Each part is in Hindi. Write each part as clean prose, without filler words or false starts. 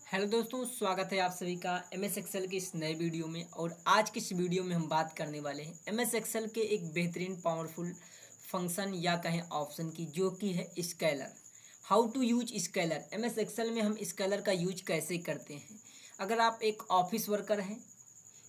हेलो दोस्तों, स्वागत है आप सभी का एमएस एक्सेल के इस नए वीडियो में। और आज की इस वीडियो में हम बात करने वाले हैं एमएस एक्सेल के एक बेहतरीन पावरफुल फंक्शन या कहें ऑप्शन की, जो कि है scalar. How to use scalar. MS Excel में हम स्केलर का यूज कैसे करते हैं। अगर आप एक ऑफिस वर्कर हैं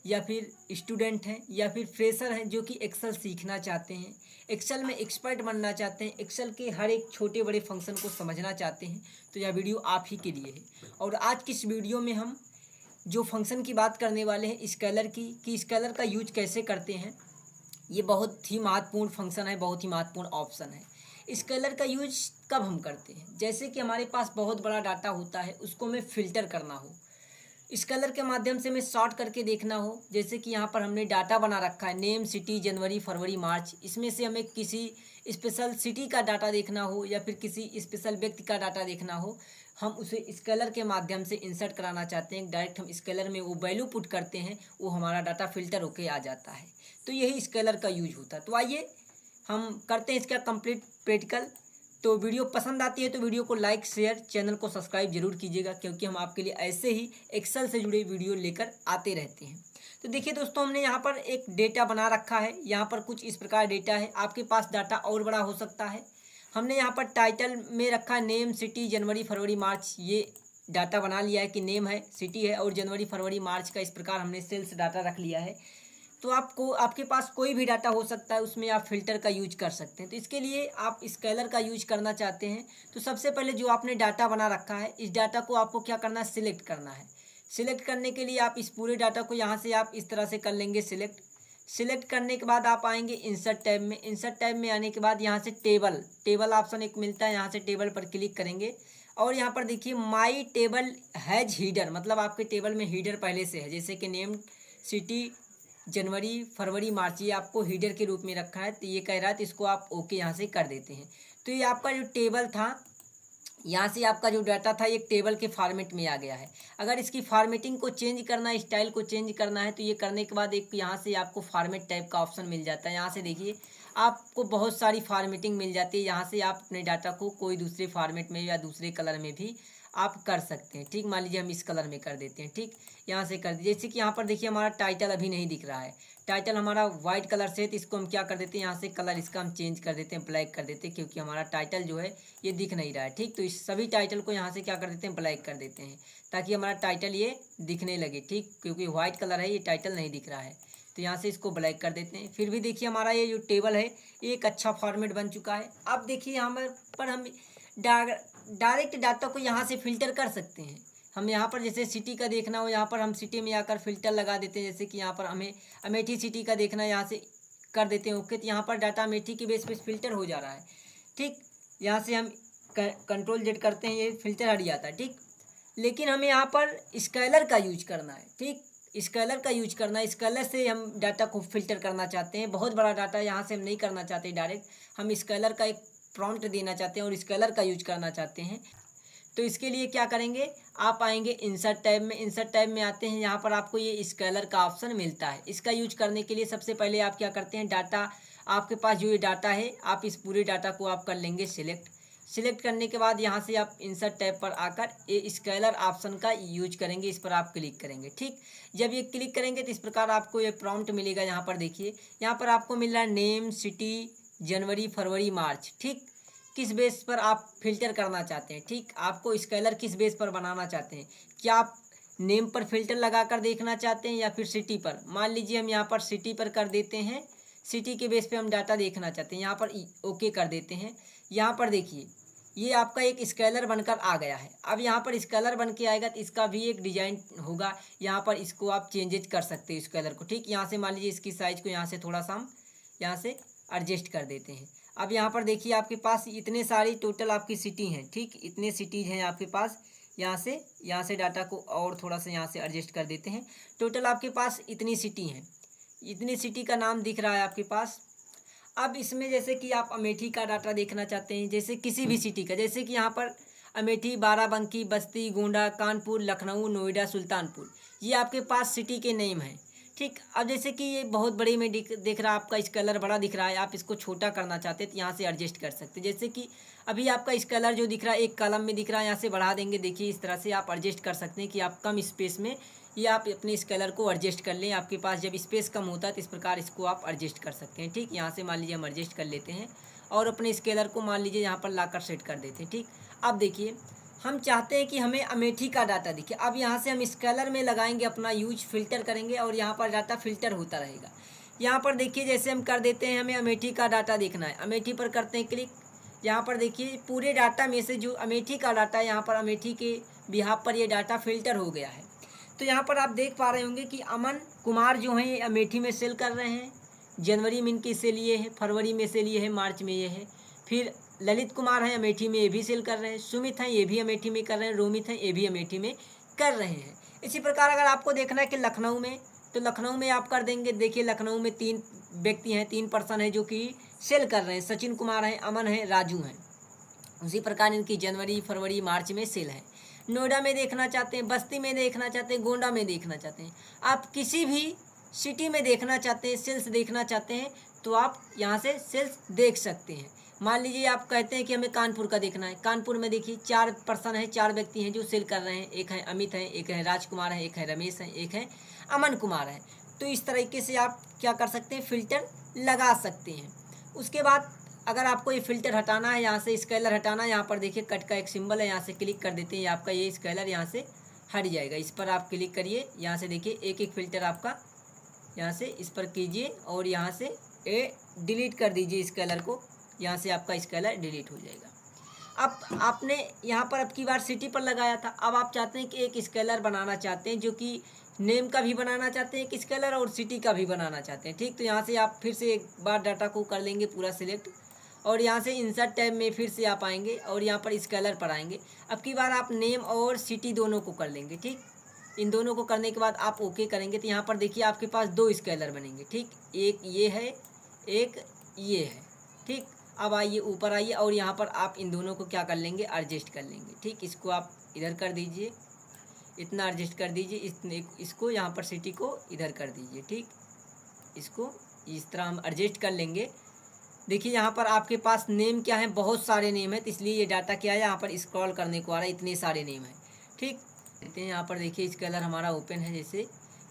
या फिर स्टूडेंट हैं या फिर फ्रेशर हैं जो कि एक्सेल सीखना चाहते हैं, एक्सेल में एक्सपर्ट बनना चाहते हैं, एक्सेल के हर एक छोटे बड़े फंक्शन को समझना चाहते हैं, तो यह वीडियो आप ही के लिए है। और आज की इस वीडियो में हम जो फंक्शन की बात करने वाले हैं स्केलर की, कि स्केलर का यूज कैसे करते हैं। ये बहुत ही महत्वपूर्ण फंक्शन है, बहुत ही महत्वपूर्ण ऑप्शन है। स्केलर का यूज कब हम करते हैं, जैसे कि हमारे पास बहुत बड़ा डाटा होता है, उसको हमें फ़िल्टर करना हो, स्केलर के माध्यम से हमें सॉर्ट करके देखना हो। जैसे कि यहाँ पर हमने डाटा बना रखा है, नेम, सिटी, जनवरी, फरवरी, मार्च। इसमें से हमें किसी स्पेशल सिटी का डाटा देखना हो या फिर किसी स्पेशल व्यक्ति का डाटा देखना हो, हम उसे स्केलर के माध्यम से इंसर्ट कराना चाहते हैं। डायरेक्ट हम स्केलर में वो वैल्यू पुट करते हैं, वो हमारा डाटा फिल्टर होके आ जाता है। तो यही स्केलर का यूज होता है। तो आइए हम करते हैं इसका कंप्लीट प्रैक्टिकल। तो वीडियो पसंद आती है तो वीडियो को लाइक, शेयर, चैनल को सब्सक्राइब जरूर कीजिएगा, क्योंकि हम आपके लिए ऐसे ही एक्सेल से जुड़े वीडियो लेकर आते रहते हैं। तो देखिए दोस्तों, हमने यहाँ पर एक डेटा बना रखा है। यहाँ पर कुछ इस प्रकार डेटा है। आपके पास डाटा और बड़ा हो सकता है। हमने यहाँ पर टाइटल में रखा नेम, सिटी, जनवरी, फरवरी, मार्च। ये डाटा बना लिया है कि नेम है, सिटी है और जनवरी, फरवरी, मार्च का इस प्रकार हमने सेल्स डाटा रख लिया है। तो आपको आपके पास कोई भी डाटा हो सकता है, उसमें आप फ़िल्टर का यूज कर सकते हैं। तो इसके लिए आप स्केलर का यूज करना चाहते हैं, तो सबसे पहले जो आपने डाटा बना रखा है, इस डाटा को आपको क्या करना है, सिलेक्ट करना है। सिलेक्ट करने के लिए आप इस पूरे डाटा को यहाँ से आप इस तरह से कर लेंगे सिलेक्ट। सिलेक्ट करने के बाद आप आएंगे इंसर्ट टैब में। इंसर्ट टैब में आने के बाद यहाँ से टेबल टेबल ऑप्शन एक मिलता है, यहाँ से टेबल पर क्लिक करेंगे। और यहाँ पर देखिए माई टेबल हैज हीडर, मतलब आपके टेबल में हीडर पहले से है, जैसे कि नेम, सिटी, जनवरी, फरवरी, मार्च, ये आपको हीडर के रूप में रखा है। तो ये कह रहा है, तो इसको आप ओके यहाँ से कर देते हैं। तो ये आपका जो टेबल था, यहाँ से आपका जो डाटा था, एक टेबल के फॉर्मेट में आ गया है। अगर इसकी फॉर्मेटिंग को चेंज करना है, स्टाइल को चेंज करना है, तो ये करने के बाद एक यहाँ से आपको फॉर्मेट टाइप का ऑप्शन मिल जाता है। यहाँ से देखिए आपको बहुत सारी फॉर्मेटिंग मिल जाती है। यहाँ से आप अपने डाटा को कोई दूसरे फॉर्मेट में या दूसरे कलर में भी आप कर सकते हैं। ठीक, मान लीजिए हम इस कलर में कर देते हैं। ठीक, यहाँ से कर दीजिए। जैसे कि यहाँ पर देखिए हमारा टाइटल अभी नहीं दिख रहा है, टाइटल हमारा वाइट कलर से है, तो इसको हम क्या कर देते हैं, यहाँ से कलर इसका हम चेंज कर देते हैं, ब्लैक कर देते हैं, क्योंकि हमारा टाइटल जो है ये दिख नहीं रहा है। ठीक, तो इस सभी टाइटल को यहाँ से क्या कर देते हैं, ब्लैक कर देते हैं, ताकि हमारा टाइटल ये दिखने लगे। ठीक, क्योंकि वाइट कलर है, ये टाइटल नहीं दिख रहा है, तो यहाँ से इसको ब्लैक कर देते हैं। फिर भी देखिए हमारा ये जो टेबल है, ये एक अच्छा फॉर्मेट बन चुका है। अब देखिए यहाँ पर हम डायरेक्ट डाटा को यहाँ से फिल्टर कर सकते हैं। हम यहाँ पर जैसे सिटी का देखना हो, यहाँ पर हम सिटी में आकर फिल्टर लगा देते हैं। जैसे कि यहाँ पर हमें अमेठी सिटी का देखना है, यहाँ से कर देते हैं ओके, तो यहाँ पर डाटा अमेठी के बेस पे फिल्टर हो जा रहा है। ठीक, यहाँ से हम कंट्रोल जेड करते हैं, ये फिल्टर हट जाता है। ठीक, लेकिन हमें यहाँ पर स्केलर का यूज करना है। ठीक, स्केलर का यूज करना है। स्केलर से हम डाटा को फिल्टर करना चाहते हैं। बहुत बड़ा डाटा यहाँ से हम नहीं करना चाहते डायरेक्ट, हम स्केलर का एक प्रॉम्प्ट देना चाहते हैं और स्केलर का यूज करना चाहते हैं। तो इसके लिए क्या करेंगे, आप आएंगे इंसर्ट टैब में। इंसर्ट टैब में आते हैं, यहाँ पर आपको ये स्केलर का ऑप्शन मिलता है। इसका यूज करने के लिए सबसे पहले आप क्या करते हैं, डाटा आपके पास जो ये डाटा है, आप इस पूरे डाटा को आप कर लेंगे सिलेक्ट। सिलेक्ट करने के बाद यहाँ से आप इंसर्ट टैब पर आकर ये स्केलर ऑप्शन का यूज करेंगे, इस पर आप क्लिक करेंगे। ठीक, जब ये क्लिक करेंगे तो इस प्रकार आपको ये प्रॉम्प्ट मिलेगा। यहाँ पर देखिए, यहाँ पर आपको मिल रहा है नेम, सिटी, जनवरी, फरवरी, मार्च। ठीक, किस बेस पर आप फिल्टर करना चाहते हैं। ठीक, आपको स्केलर किस बेस पर बनाना चाहते हैं, क्या आप नेम पर फिल्टर लगा कर देखना चाहते हैं या फिर सिटी पर। मान लीजिए हम यहाँ पर सिटी पर कर देते हैं, सिटी के बेस पे हम डाटा देखना चाहते हैं, यहाँ पर ओके कर देते हैं। यहाँ पर देखिए ये आपका एक स्केलर बनकर आ गया है। अब यहाँ पर स्केलर बन के आएगा तो इसका भी एक डिजाइन होगा, यहाँ पर इसको आप चेंजेज कर सकते हैं स्केलर को। ठीक, यहाँ से मान लीजिए इसकी साइज को यहाँ से थोड़ा सा हम यहाँ से एडजस्ट कर देते हैं। अब यहाँ पर देखिए आपके पास इतने सारी टोटल आपकी सिटी हैं। ठीक, इतने सिटीज़ हैं आपके पास। यहाँ से डाटा को और थोड़ा सा यहाँ से एडजस्ट कर देते हैं। टोटल आपके पास इतनी सिटी हैं, इतनी सिटी का नाम दिख रहा है आपके पास। अब इसमें जैसे कि आप अमेठी का डाटा देखना चाहते हैं, जैसे किसी भी सिटी का, जैसे कि यहाँ पर अमेठी, बाराबंकी, बस्ती, गोंडा, कानपुर, लखनऊ, नोएडा, सुल्तानपुर, ये आपके पास सिटी के नेम हैं। ठीक, अब जैसे कि ये बहुत बड़े में दिख रहा है, आपका स्केलर बड़ा दिख रहा है, आप इसको छोटा करना चाहते हैं तो यहाँ से एडजस्ट कर सकते हैं। जैसे कि अभी आपका स्केलर जो दिख रहा है एक कॉलम में दिख रहा है, यहाँ से बढ़ा देंगे। देखिए इस तरह से आप एडजस्ट कर सकते हैं कि आप कम स्पेस में ये आप अपने स्केलर को एडजस्ट कर लें। आपके पास जब स्पेस कम होता है तो इस प्रकार इसको आप एडजस्ट कर सकते हैं। ठीक, यहाँ से मान लीजिए हम एडजस्ट कर लेते हैं और अपने स्केलर को मान लीजिए यहाँ पर लाकर सेट कर देते हैं। ठीक, अब देखिए हम चाहते हैं कि हमें अमेठी का डाटा दिखे। अब यहाँ से हम स्केलर में लगाएंगे अपना यूज, फिल्टर करेंगे और यहाँ पर डाटा फिल्टर होता रहेगा। यहाँ पर देखिए जैसे हम कर देते हैं, हमें अमेठी का डाटा देखना है, अमेठी पर करते हैं क्लिक। यहाँ पर देखिए पूरे डाटा में से जो अमेठी का डाटा है, यहाँ पर अमेठी के बिहाफ पर ये डाटा फिल्टर हो गया है। तो यहाँ पर आप देख पा रहे होंगे कि अमन कुमार जो हैं ये अमेठी में सेल कर रहे हैं। जनवरी में इनके सेल ये है, फरवरी में सेल ये है, मार्च में ये है। फिर ललित कुमार हैं अमेठी में, ये भी सेल कर रहे हैं। सुमित हैं ये भी अमेठी में कर रहे हैं। रोमित हैं ये भी अमेठी में कर रहे हैं। इसी प्रकार अगर आपको देखना है कि लखनऊ में, तो लखनऊ में आप कर देंगे। देखिए लखनऊ में 3 व्यक्ति हैं, 3 पर्सन हैं जो कि सेल कर रहे हैं। सचिन कुमार हैं, अमन हैं, राजू हैं। उसी प्रकार इनकी जनवरी, फरवरी, मार्च में सेल है। नोएडा में देखना चाहते हैं, बस्ती में देखना चाहते हैं, गोंडा में देखना चाहते हैं, आप किसी भी सिटी में देखना चाहते हैं, सेल्स देखना चाहते हैं तो आप यहाँ से सेल्स देख सकते हैं। मान लीजिए आप कहते हैं कि हमें कानपुर का देखना है। कानपुर में देखिए 4 पर्सन हैं, 4 व्यक्ति हैं जो सेल कर रहे हैं। एक है अमित है, एक है राजकुमार है, एक है रमेश है, एक है अमन कुमार है। तो इस तरीके से आप क्या कर सकते हैं, फिल्टर लगा सकते हैं। उसके बाद अगर आपको ये फ़िल्टर हटाना है, यहाँ से स्केलर हटाना है, यहाँ पर देखिए कट का एक सिंबल है, यहाँ से क्लिक कर देते हैं, आपका ये स्केलर यहाँ से हट जाएगा। इस पर आप क्लिक करिए, यहाँ से देखिए एक एक फ़िल्टर आपका यहाँ से इस पर कीजिए और यहाँ से डिलीट कर दीजिए स्केलर को। यहाँ से आपका स्केलर डिलीट हो जाएगा। अब आपने यहाँ पर अब की बार सिटी पर लगाया था, अब आप चाहते हैं कि एक स्केलर बनाना चाहते हैं जो कि नेम का भी बनाना चाहते हैं एक स्केलर और सिटी का भी बनाना चाहते हैं। ठीक, तो यहाँ से आप फिर से एक बार डाटा को कर लेंगे पूरा सिलेक्ट और यहाँ से इंसर्ट टैब में फिर से आप आएंगे और यहाँ पर स्केलर पर आएंगे। अब की बार आप नेम और सिटी दोनों को कर लेंगे। ठीक, इन दोनों को करने के बाद आप ओके करेंगे तो यहाँ पर देखिए आपके पास 2 स्केलर बनेंगे। ठीक, एक ये है, एक ये है। ठीक, अब आइए ऊपर आइए और यहाँ पर आप इन दोनों को क्या कर लेंगे, एडजस्ट कर लेंगे। ठीक, इसको आप इधर कर दीजिए, इतना एडजस्ट कर दीजिए, इसको यहाँ पर सिटी को इधर कर दीजिए। ठीक, इसको इस तरह हम एडजस्ट कर लेंगे। देखिए यहाँ पर आपके पास नेम क्या है, बहुत सारे नेम है, तो इसलिए ये डाटा क्या है यहाँ पर स्क्रॉल करने को आ रहा है, इतने सारे नेम है। ठीक, देखते हैं यहाँ पर देखिए स्केलर हमारा ओपन है। जैसे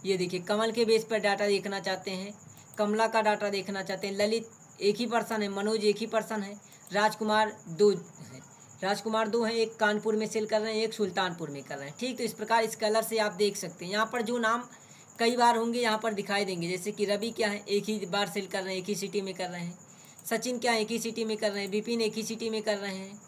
ये देखिए कमल के बेस पर डाटा देखना चाहते हैं, कमला का डाटा देखना चाहते हैं, ललित एक ही पर्सन है, मनोज एक ही पर्सन है, राजकुमार 2 है, राजकुमार 2 हैं, एक कानपुर में सेल कर रहे हैं, एक सुल्तानपुर में कर रहे हैं। ठीक, तो इस प्रकार स्केलर से आप देख सकते हैं। यहाँ पर जो नाम कई बार होंगे यहाँ पर दिखाई देंगे, जैसे कि रवि क्या है, एक ही बार सेल कर रहे हैं, एक ही सिटी में कर रहे हैं। सचिन क्या है, एक ही सिटी में कर रहे हैं। विपिन एक ही सिटी में कर रहे हैं।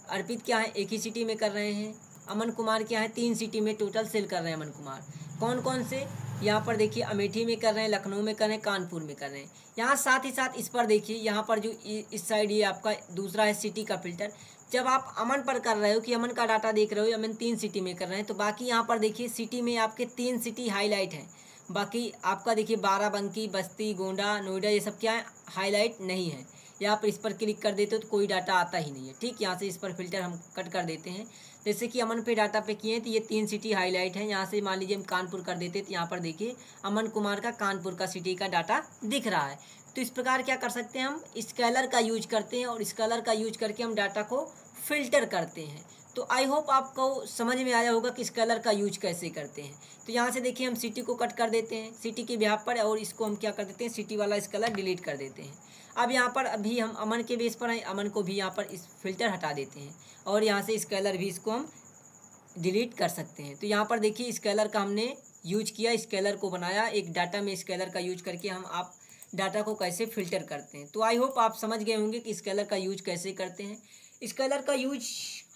अर्पित क्या है, एक ही सिटी में कर रहे हैं। अमन कुमार क्या है, 3 सिटी में टोटल सेल कर रहे हैं अमन कुमार। कौन कौन से, यहाँ पर देखिए अमेठी में कर रहे हैं, लखनऊ में कर रहे हैं, कानपुर में कर रहे हैं। यहाँ साथ ही साथ इस पर देखिए यहाँ पर जो इस साइड ये आपका दूसरा है सिटी का फिल्टर। जब आप अमन पर कर रहे हो कि अमन का डाटा देख रहे हो, अमन 3 सिटी में कर रहे हैं, तो बाकी यहाँ पर देखिए सिटी में आपके 3 सिटी हाईलाइट हैं। बाकी आपका देखिए बाराबंकी, बस्ती, गोंडा, नोएडा ये सब क्या है, हाईलाइट नहीं है। यहाँ पर इस पर क्लिक कर देते हो तो कोई डाटा आता ही नहीं है। ठीक, यहाँ से इस पर फिल्टर हम कट कर देते हैं। जैसे कि अमन पे डाटा पे किए हैं तो ये 3 सिटी हाईलाइट हैं। यहाँ से मान लीजिए हम कानपुर कर देते तो यहाँ पर देखिए अमन कुमार का कानपुर का सिटी का डाटा दिख रहा है। तो इस प्रकार क्या कर सकते हैं, हम स्केलर का यूज करते हैं और स्केलर का यूज करके हम डाटा को फिल्टर करते हैं। तो आई होप आपको समझ में आया होगा कि स्केलर का यूज कैसे करते हैं। तो यहाँ से देखिए हम सिटी को कट कर देते हैं सिटी के बिहाफ पर और इसको हम क्या कर देते हैं, सिटी वाला स्केलर डिलीट कर देते हैं। अब यहाँ पर अभी हम अमन के बेस पर हैं, अमन को भी यहाँ पर इस फिल्टर हटा देते हैं और यहाँ से स्केलर भी इसको हम डिलीट कर सकते हैं। तो यहाँ पर देखिए स्केलर का हमने यूज किया, स्केलर को बनाया, एक डाटा में स्केलर का यूज करके हम आप डाटा को कैसे फिल्टर करते हैं। तो आई होप आप समझ गए होंगे कि स्केलर का यूज कैसे करते हैं। स्केलर का यूज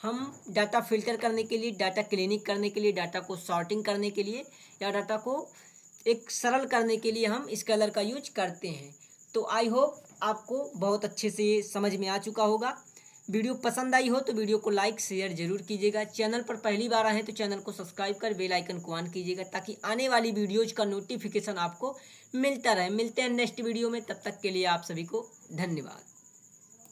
हम डाटा फिल्टर करने के लिए, डाटा क्लीनिंग करने के लिए, डाटा को सॉर्टिंग करने के लिए या डाटा को एक सरल करने के लिए हम स्केलर का यूज करते हैं। तो आई होप आपको बहुत अच्छे से समझ में आ चुका होगा। वीडियो पसंद आई हो तो वीडियो को लाइक शेयर जरूर कीजिएगा। चैनल पर पहली बार आए हैं तो चैनल को सब्सक्राइब कर बेल आइकन को ऑन कीजिएगा ताकि आने वाली वीडियोज का नोटिफिकेशन आपको मिलता रहे। मिलते हैं नेक्स्ट वीडियो में, तब तक के लिए आप सभी को धन्यवाद।